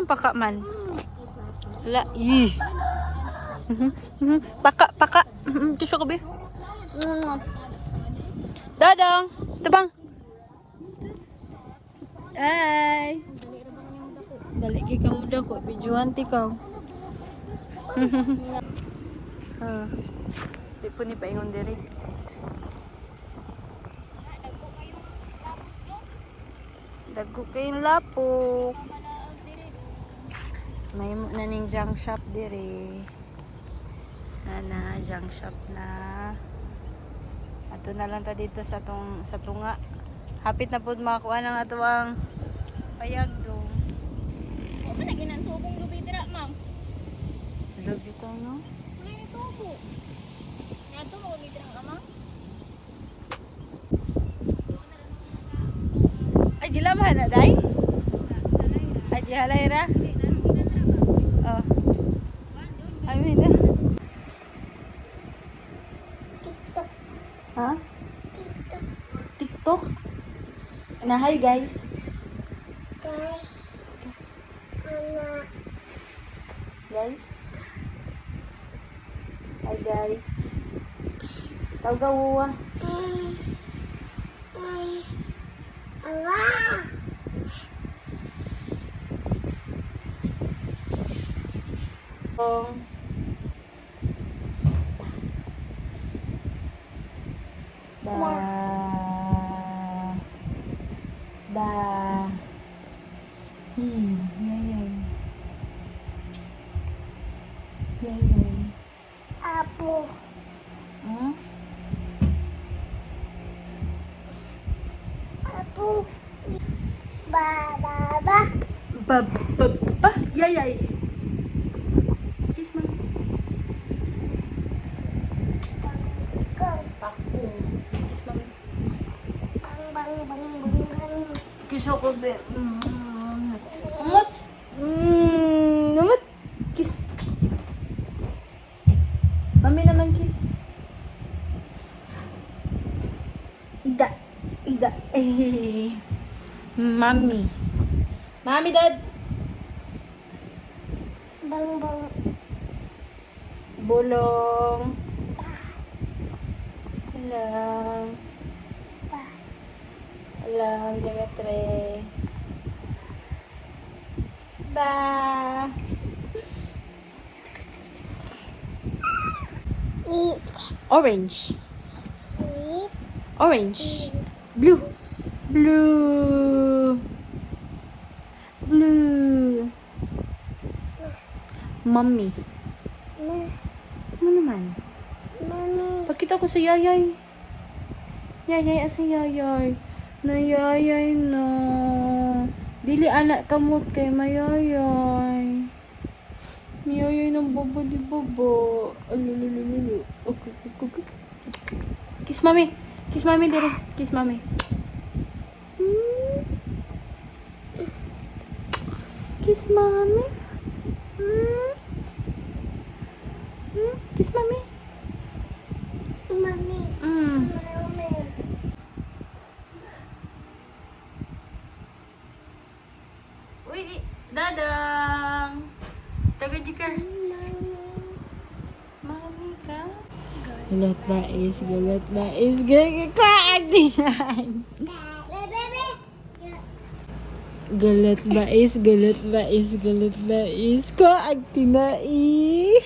Ang paka man. La, yi. Paka. Kisyo ka ba? Dadang, tabang. Ay. Dali kay ka muda ko, bijuan ti ka. Di po ni paingon diri. Dagko kayong lapok. May naning junk shop diri. Junk shop na. Ato na lang ta dito sa tunga. Hapit na po makakuha ng ato ang payagdong. O ba lagi nang tubong lubi dira, ma'am? Lubi ko, no? Wala ni tubo. Nga to mo lubi dira ama? Ay, gilabahan na, day? Ay, gihalay ra? Oh. I mean, TikTok. ha? TikTok? Na, hi guys. Guys. Ana. Guys. Hi guys. Tawagawa. Ala. Ba. Yay. Apo. Hmm? Apo. Ba. Ba. Yay. Kiss mo. Go. Paku. Kiss mo. Bang. Kiss ako, be. Umot. Umot. Kiss. Mami naman kiss. Ida. Mami. Mami, dad. Bang. Bulong. Alang. Demetre. Ba. Orange. Blue. Mommy. Ano naman? Mami. Pagkita ko sa yayay. Yayay, asa yayay? Na yayay na. Dili anak kamot kay mayayay. Yayay ng baba di baba. Alulululu. Okay. Kiss mami. Kiss mami dire. Kiss mami. Kiss mami. Kiss mami. Mami. Uy, dadang. Taga jikar. Mami ka? Galat bais. Gagawag din yan. Galat bais. Ko agtinai.